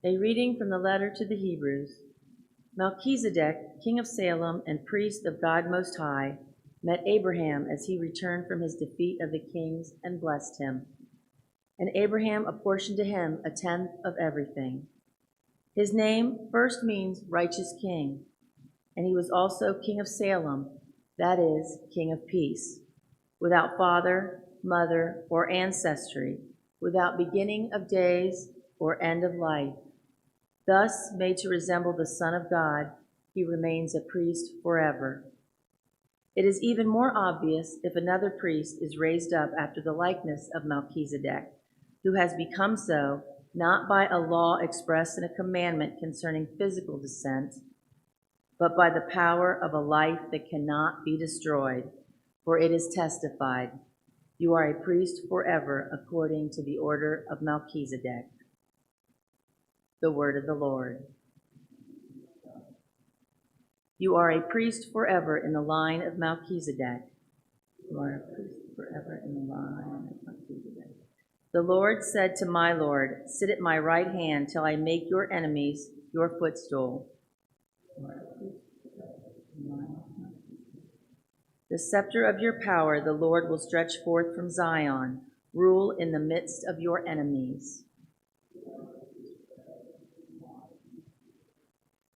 A reading from the letter to the Hebrews. Melchizedek, king of Salem and priest of God Most High, met Abraham as he returned from his defeat of the kings and blessed him. And Abraham apportioned to him a tenth of everything. His name first means righteous king, and he was also king of Salem, that is, king of peace, without father, mother, or ancestry, without beginning of days or end of life. Thus, made to resemble the Son of God, he remains a priest forever. It is even more obvious if another priest is raised up after the likeness of Melchizedek, who has become so not by a law expressed in a commandment concerning physical descent, but by the power of a life that cannot be destroyed, for it is testified, "You are a priest forever according to the order of Melchizedek." The word of the Lord. You are a priest forever in the line of Melchizedek. You are a priest forever in the line of Melchizedek. The Lord said to my Lord, "Sit at my right hand till I make your enemies your footstool." The scepter of your power the Lord will stretch forth from Zion. Rule in the midst of your enemies.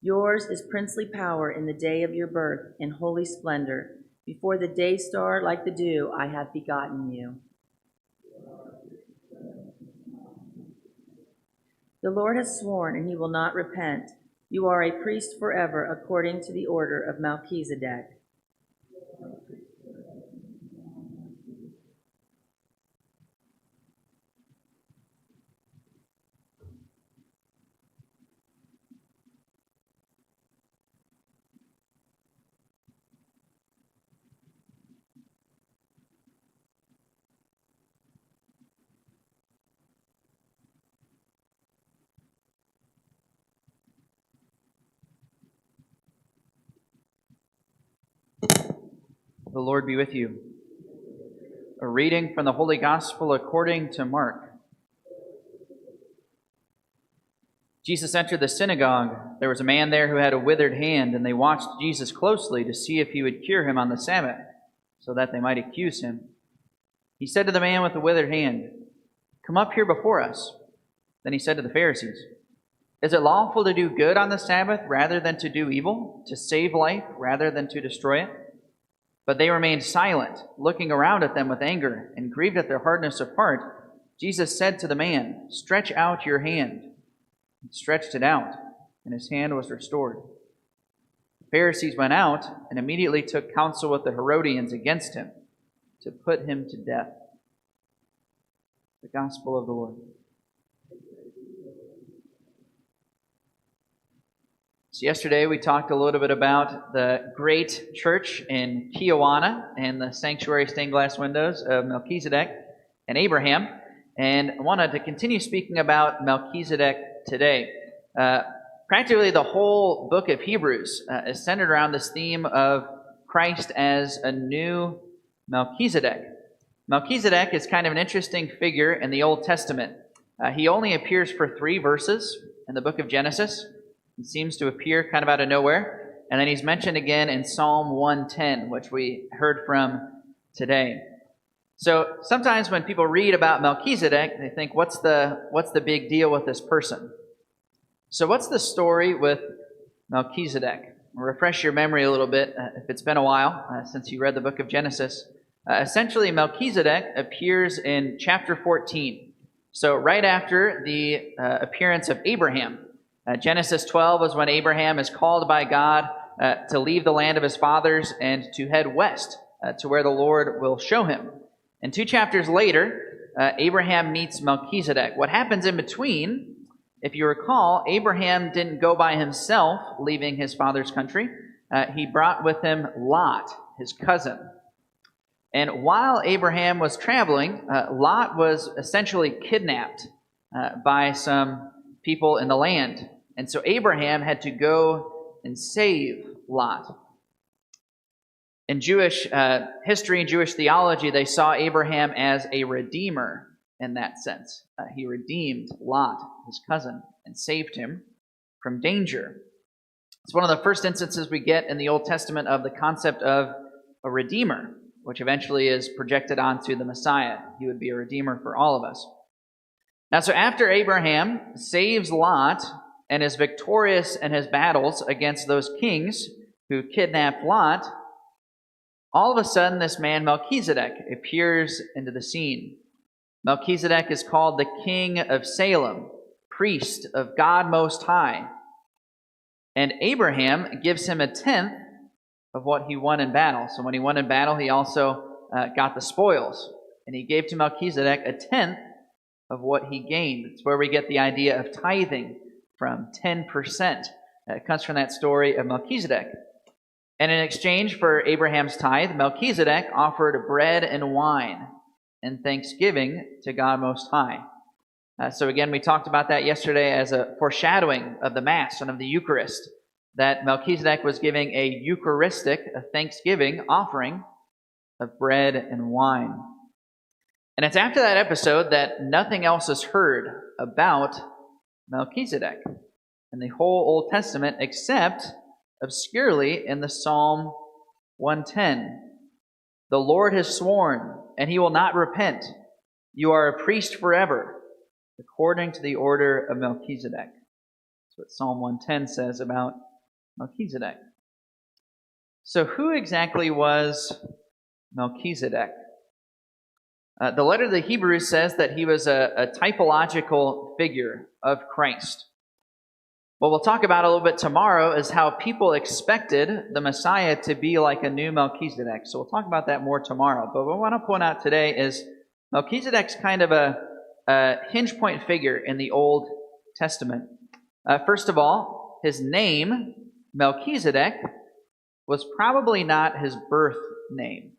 Yours is princely power in the day of your birth, in holy splendor. Before the day star like the dew, I have begotten you. The Lord has sworn, and he will not repent. You are a priest forever, according to the order of Melchizedek. The Lord be with you. A reading from the Holy Gospel according to Mark. Jesus entered the synagogue. There was a man there who had a withered hand, and they watched Jesus closely to see if he would cure him on the Sabbath, so that they might accuse him. He said to the man with the withered hand, "Come up here before us." Then he said to the Pharisees, "Is it lawful to do good on the Sabbath rather than to do evil, to save life rather than to destroy it?" But they remained silent, looking around at them with anger, and grieved at their hardness of heart. Jesus said to the man, "Stretch out your hand." He stretched it out, and his hand was restored. The Pharisees went out and immediately took counsel with the Herodians against him, to put him to death. The Gospel of the Lord. So yesterday we talked a little bit about the great church in Tijuana and the sanctuary stained glass windows of Melchizedek and Abraham. And I wanted to continue speaking about Melchizedek today. Practically the whole book of Hebrews is centered around this theme of Christ as a new Melchizedek. Melchizedek is kind of an interesting figure in the Old Testament. He only appears for 3 verses in the book of Genesis. He seems to appear kind of out of nowhere. And then he's mentioned again in Psalm 110, which we heard from today. So sometimes when people read about Melchizedek, they think, what's the big deal with this person? So what's the story with Melchizedek? I'll refresh your memory a little bit if it's been a while since you read the book of Genesis. Essentially, Melchizedek appears in chapter 14. So right after the appearance of Abraham. Genesis 12 is when Abraham is called by God to leave the land of his fathers and to head west to where the Lord will show him. And 2 chapters later, Abraham meets Melchizedek. What happens in between, if you recall, Abraham didn't go by himself, leaving his father's country. He brought with him Lot, his cousin. And while Abraham was traveling, Lot was essentially kidnapped by some people in the land. And so Abraham had to go and save Lot. In Jewish history and Jewish theology, they saw Abraham as a redeemer in that sense. He redeemed Lot, his cousin, and saved him from danger. It's one of the first instances we get in the Old Testament of the concept of a redeemer, which eventually is projected onto the Messiah. He would be a redeemer for all of us. Now, so after Abraham saves Lot and is victorious in his battles against those kings who kidnapped Lot, all of a sudden this man Melchizedek appears into the scene. Melchizedek is called the King of Salem, priest of God Most High. And Abraham gives him a tenth of what he won in battle. So when he won in battle, he also got the spoils. And he gave to Melchizedek a tenth of what he gained. It's where we get the idea of tithing from, 10%. It comes from that story of Melchizedek. And in exchange for Abraham's tithe, Melchizedek offered bread and wine in thanksgiving to God Most High. So again, we talked about that yesterday as a foreshadowing of the Mass and of the Eucharist, that Melchizedek was giving a Eucharistic, a thanksgiving offering of bread and wine. And it's after that episode that nothing else is heard about Melchizedek in the whole Old Testament, except obscurely in the Psalm 110. The Lord has sworn, and he will not repent. You are a priest forever, according to the order of Melchizedek. That's what Psalm 110 says about Melchizedek. So who exactly was Melchizedek? The letter to the Hebrews says that he was a typological figure of Christ. What we'll talk about a little bit tomorrow is how people expected the Messiah to be like a new Melchizedek. So we'll talk about that more tomorrow. But what I want to point out today is Melchizedek's kind of a hinge point figure in the Old Testament. First of all, his name, Melchizedek, was probably not his birth name.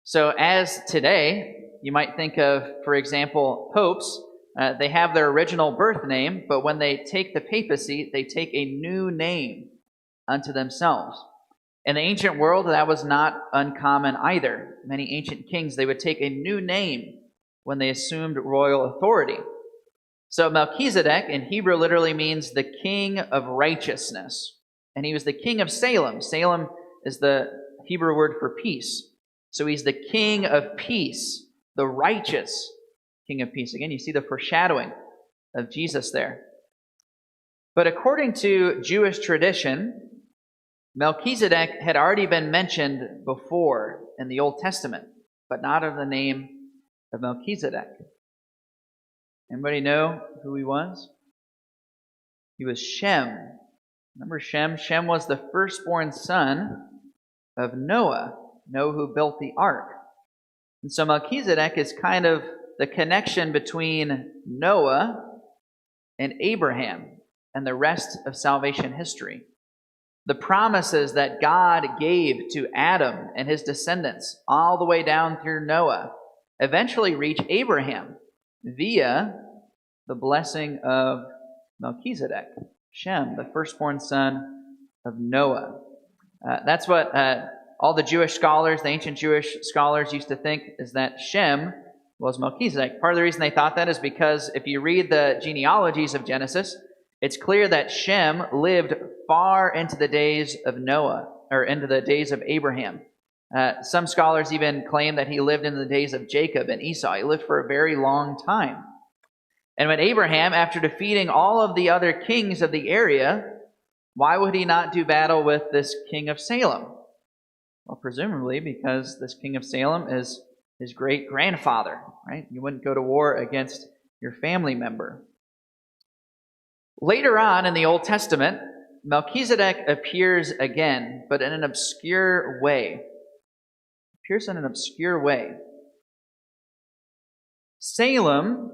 So as today, you might think of, for example, popes. They have their original birth name, but when they take the papacy, they take a new name unto themselves. In the ancient world, that was not uncommon either. Many ancient kings, they would take a new name when they assumed royal authority. So Melchizedek in Hebrew literally means the king of righteousness. And he was the king of Salem. Salem is the Hebrew word for peace. So he's the king of peace, the righteous king of peace. Again, you see the foreshadowing of Jesus there. But according to Jewish tradition, Melchizedek had already been mentioned before in the Old Testament, but not of the name of Melchizedek. Anybody know who he was? He was Shem. Remember Shem? Shem was the firstborn son of Noah who built the ark. And so Melchizedek is kind of the connection between Noah and Abraham and the rest of salvation history. The promises that God gave to Adam and his descendants all the way down through Noah eventually reach Abraham via the blessing of Melchizedek, Shem, the firstborn son of Noah. That's what all the Jewish scholars, the ancient Jewish scholars, used to think, is that Shem was Melchizedek. Part of the reason they thought that is because if you read the genealogies of Genesis, it's clear that Shem lived far into the days of Noah, or into the days of Abraham. Some scholars even claim that he lived in the days of Jacob and Esau. He lived for a very long time. And when Abraham, after defeating all of the other kings of the area, why would he not do battle with this king of Salem? Well, presumably because this king of Salem is his great-grandfather, right? You wouldn't go to war against your family member. Later on in the Old Testament, Melchizedek appears again, but in an obscure way. Salem,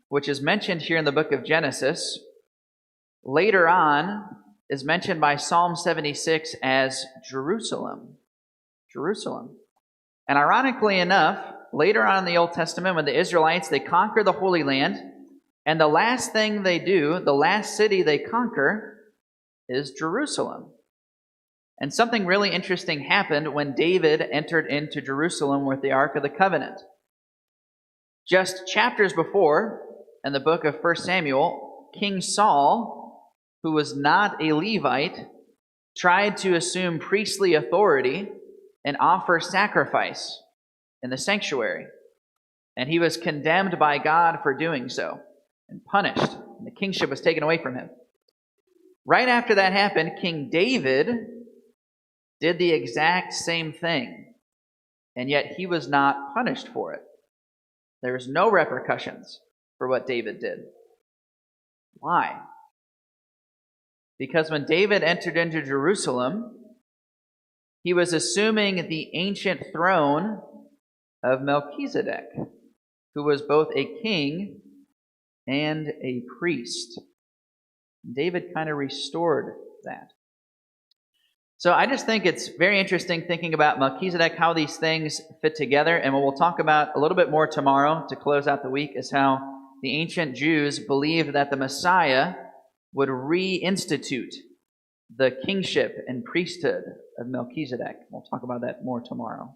which is mentioned here in the book of Genesis, later on is mentioned by Psalm 76 as Jerusalem. And ironically enough, later on in the Old Testament, when the Israelites, they conquer the Holy Land, and the last thing they do, the last city they conquer, is Jerusalem. And something really interesting happened when David entered into Jerusalem with the Ark of the Covenant. Just chapters before, in the book of 1 Samuel, King Saul, who was not a Levite, tried to assume priestly authority and offer sacrifice in the sanctuary. And he was condemned by God for doing so and punished. And the kingship was taken away from him. Right after that happened, King David did the exact same thing. And yet he was not punished for it. There's no repercussions for what David did. Why? Because when David entered into Jerusalem, he was assuming the ancient throne of Melchizedek, who was both a king and a priest. David kind of restored that. So I just think it's very interesting thinking about Melchizedek, how these things fit together. And what we'll talk about a little bit more tomorrow to close out the week is how the ancient Jews believed that the Messiah would reinstitute the kingship and priesthood of Melchizedek. We'll talk about that more tomorrow.